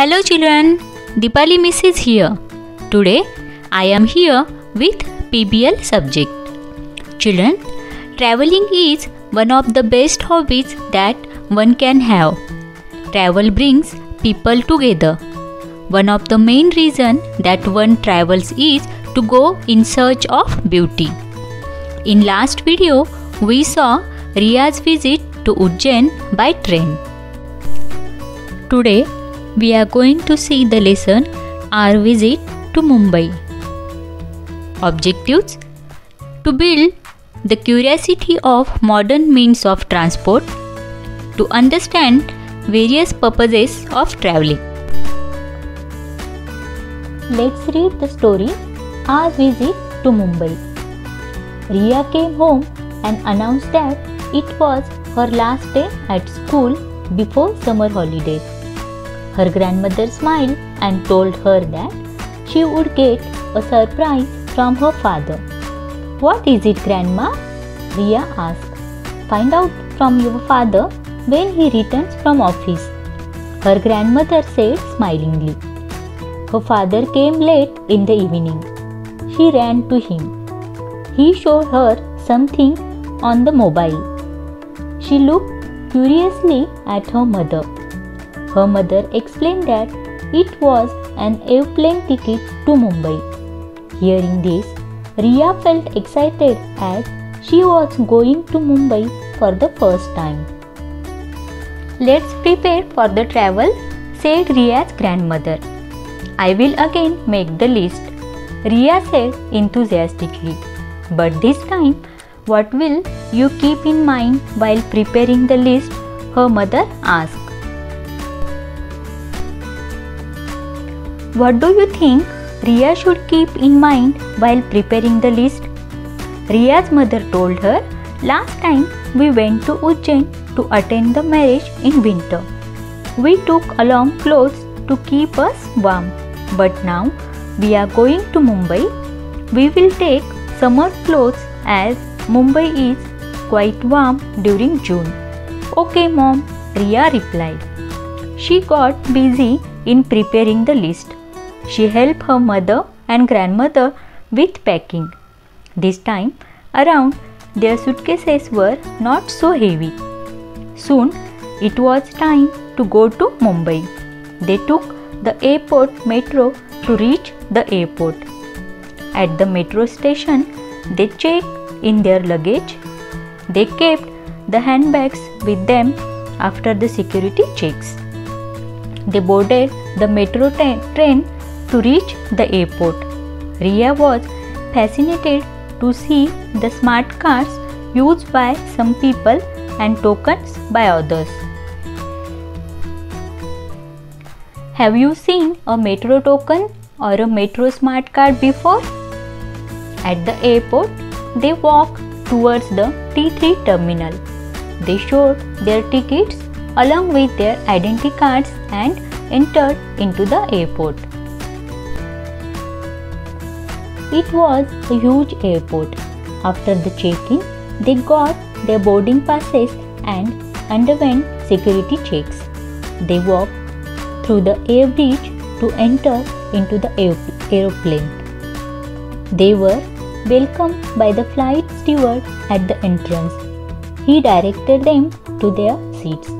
Hello children, Deepali Miss is here. Today I am here with PBL subject. Children, traveling is one of the best hobbies that one can have. Travel brings people together. One of the main reasons that one travels is to go in search of beauty. In last video, we saw Riya's visit to Ujjain by train. Today, we are going to see the lesson Our Visit to Mumbai. Objectives: to build the curiosity of modern means of transport, to understand various purposes of traveling. Let's read the story Our Visit to Mumbai. Riya came home and announced that it was her last day at school before summer holidays. Her grandmother smiled and told her that she would get a surprise from her father. "What is it, Grandma?" Riya asked. "Find out from your father when he returns from office," her grandmother said smilingly. Her father came late in the evening. She ran to him. He showed her something on the mobile. She looked curiously at her mother. Her mother explained that it was an airplane ticket to Mumbai. Hearing this, Riya felt excited as she was going to Mumbai for the first time. "Let's prepare for the travel," said Riya's grandmother. "I will again make the list," Riya said enthusiastically. "But this time, what will you keep in mind while preparing the list?" her mother asked. "What do you think Riya should keep in mind while preparing the list?" Riya's mother told her, "Last time we went to Ujjain to attend the marriage in winter. We took along clothes to keep us warm. But now we are going to Mumbai. We will take summer clothes as Mumbai is quite warm during June." "Okay, Mom," Riya replied. She got busy in preparing the list. She helped her mother and grandmother with packing. This time around, their suitcases were not so heavy. Soon it was time to go to Mumbai. They took the airport metro to reach the airport. At the metro station, they checked in their luggage. They kept the handbags with them after the security checks. They boarded the metro train to reach the airport. Riya was fascinated to see the smart cards used by some people and tokens by others. Have you seen a metro token or a metro smart card before? At the airport, they walked towards the T3 terminal. They showed their tickets along with their identity cards and entered into the airport. It was a huge airport. After the check-in, they got their boarding passes and underwent security checks. They walked through the air bridge to enter into the aeroplane. They were welcomed by the flight steward at the entrance. He directed them to their seats.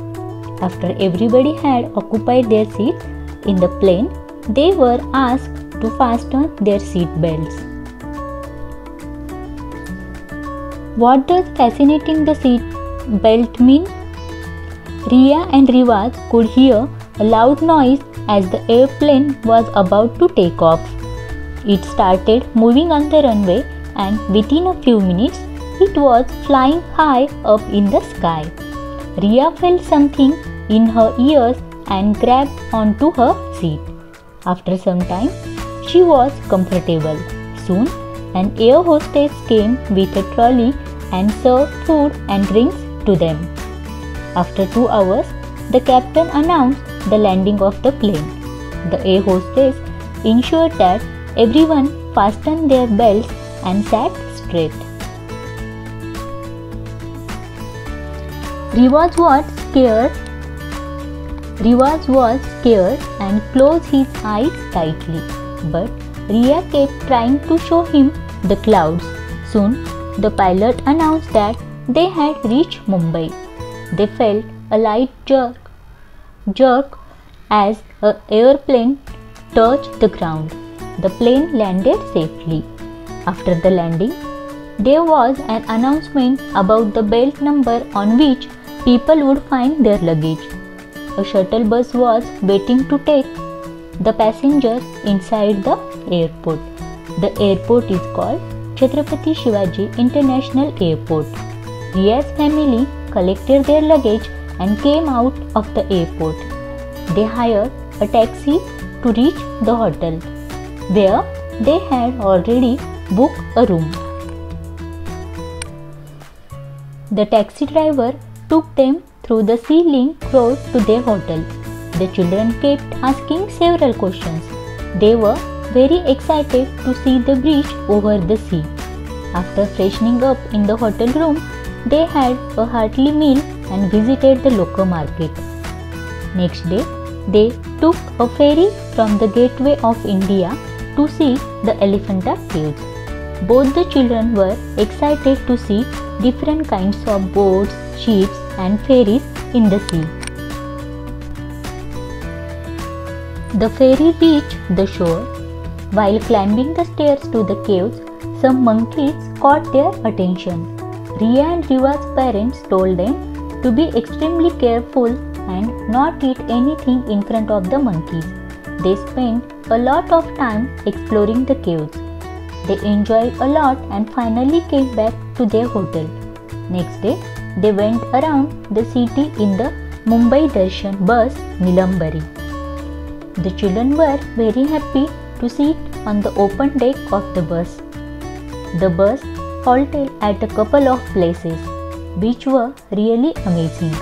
After everybody had occupied their seats in the plane, they were asked to fasten their seat belts. What does fascinating the seat belt mean? Riya and Riwaz could hear a loud noise as the airplane was about to take off. It started moving on the runway, and within a few minutes, it was flying high up in the sky. Riya felt something in her ears and grabbed onto her seat. After some time, she was comfortable. Soon, an air hostess came with a trolley and served food and drinks to them. After 2 hours, the captain announced the landing of the plane. The air hostess ensured that everyone fastened their belts and sat straight. Riwaz was scared Riwaz was scared and closed his eyes tightly, but Riya kept trying to show him the clouds. Soon, the pilot announced that they had reached Mumbai. They felt a light jerk as an airplane touched the ground. The plane landed safely. After the landing, there was an announcement about the belt number on which people would find their luggage. A shuttle bus was waiting to take the passengers inside the airport. The airport is called Chhatrapati Shivaji International Airport. Riya's family collected their luggage and came out of the airport. They hired a taxi to reach the hotel, where they had already booked a room. The taxi driver took them through the sea link road to their hotel. The children kept asking several questions. They were very excited to see the bridge over the sea. After freshening up in the hotel room, they had a hearty meal and visited the local market. Next day, they took a ferry from the Gateway of India to see the Elephanta Caves. Both the children were excited to see different kinds of boats, ships, and ferries in the sea. The ferry reached the shore. While climbing the stairs to the caves, some monkeys caught their attention. Riya and Riwa's parents told them to be extremely careful and not eat anything in front of the monkeys. They spent a lot of time exploring the caves. They enjoyed a lot and finally came back to their hotel. Next day, they went around the city in the Mumbai Darshan bus Nilambari. The children were very happy to sit on the open deck of the bus. The bus halted at a couple of places, which were really amazing.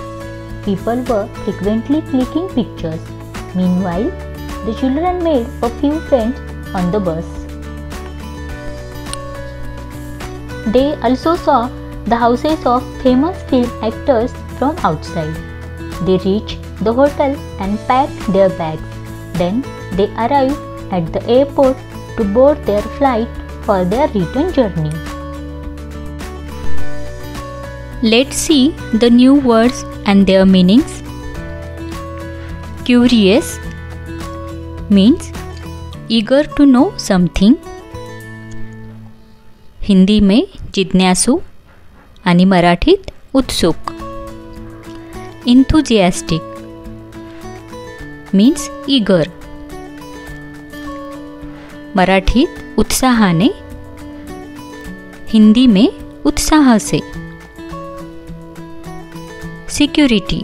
People were frequently clicking pictures. Meanwhile, the children made a few friends on the bus. They also saw the houses of famous film actors from outside. They reached the hotel and packed their bags. Then they arrived at the airport to board their flight for their return journey. Let's see the new words and their meanings. Curious means eager to know something. Hindi में जिज्ञासु आणि मराठीत उत्सुक. Enthusiastic means eager. मराठीत उत्साहाने, हिंदी में उत्साह से. सिक्योरिटी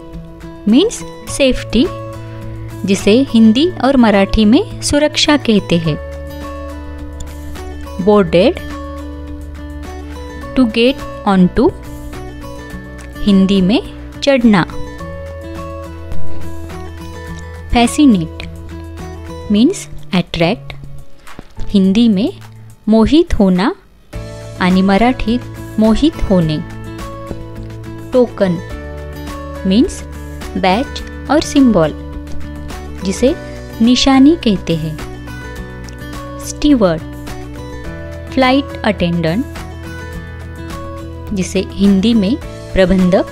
मीन्स सेफ्टी, जिसे हिंदी और मराठी में सुरक्षा कहते हैं. Boarded to get on to, Hindi में चढ़ना. फैसिनेट मीन्स अट्रैक्ट, हिंदी में मोहित होना आणि मराठीत मोहित होणे. टोकन मीन्स बैच और सिंबल, जिसे निशानी कहते हैं. स्टीवर्ड फ्लाइट अटेंडेंट, जिसे हिंदी में प्रबंधक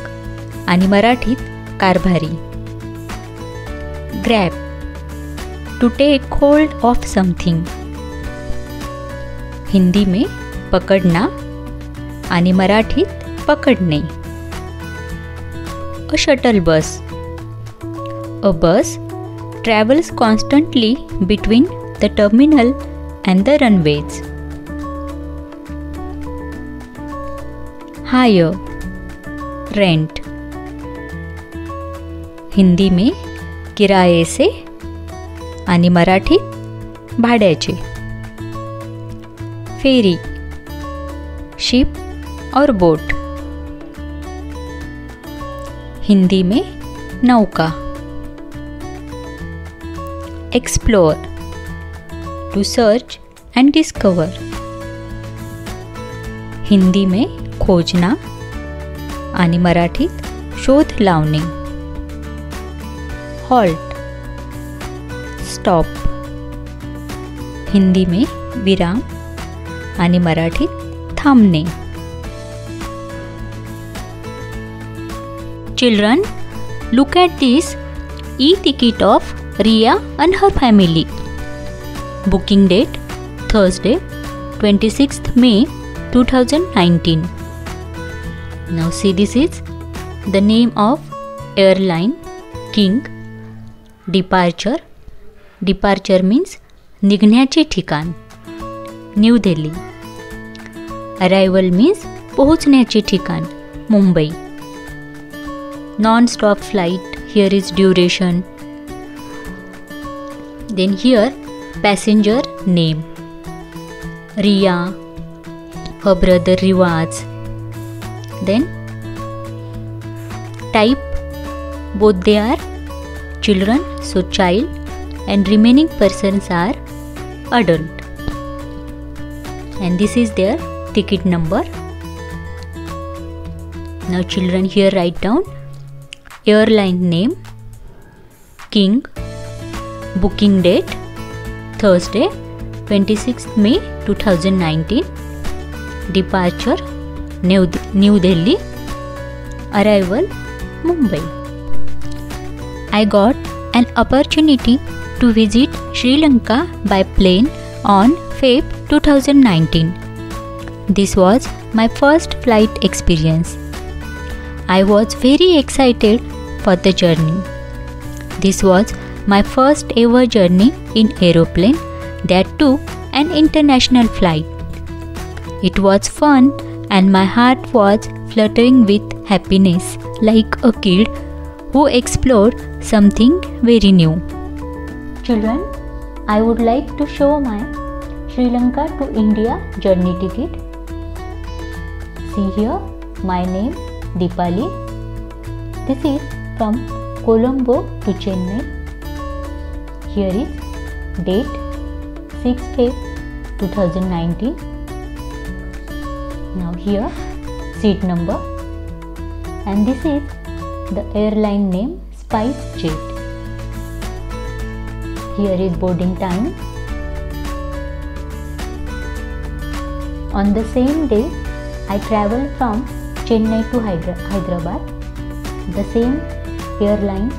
आणि मराठीत कारभारी. Grab to take hold of something, Hindi में पकडना आणि मराठीत पकडणे. A shuttle bus. A bus travels constantly between the terminal and the runways. Hire, rent. Hindi में किराए से आणि मराठीत भाड्याचे. फेरी शिप और बोट, हिंदी में नौका. Explore to search and discover, Hindi में खोजना आणि मराठीत शोध लावणे. halt, stop. हिंदी में विराम आणि मराठीत थांबणे. Children, look at this e-ticket of Riya and her family. Booking date Thursday, 26th May 2019. Now see, this is the name of airline, King. Departure. Departure means निघण्याचे ठिकाण, न्यू दिल्ली. Arrival means पोहोचण्याचे ठिकाण, Mumbai. Non-stop flight, here is duration. Then here passenger name, Riya, her brother Riwaz. Then type, both they are children, so child, and remaining persons are adult. And this is their ticket number. Now children, here write down airline name, King, booking date Thursday, 26th May 2019, departure New Delhi, arrival Mumbai. I got an opportunity to visit Sri Lanka by plane on Feb 2019. This was my first flight experience. I was very excited for the journey. This was my first ever journey in aeroplane, that too an international flight. It was fun and my heart was fluttering with happiness, like a kid who explored something very new. Children, I would like to show my Sri Lanka to India journey ticket. See here, my name Deepali. This is from Colombo to Chennai. Here is date 6 Feb 2019. Now here seat number, and this is the airline name, SpiceJet. Here is boarding time. On the same day, I travelled from Chennai to Hyderabad. The same airline,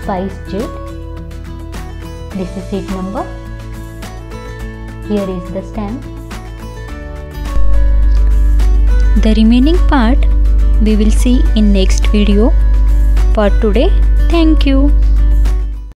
SpiceJet. This is seat number. Here is the stamp. The remaining part we will see in next video. For today, thank you.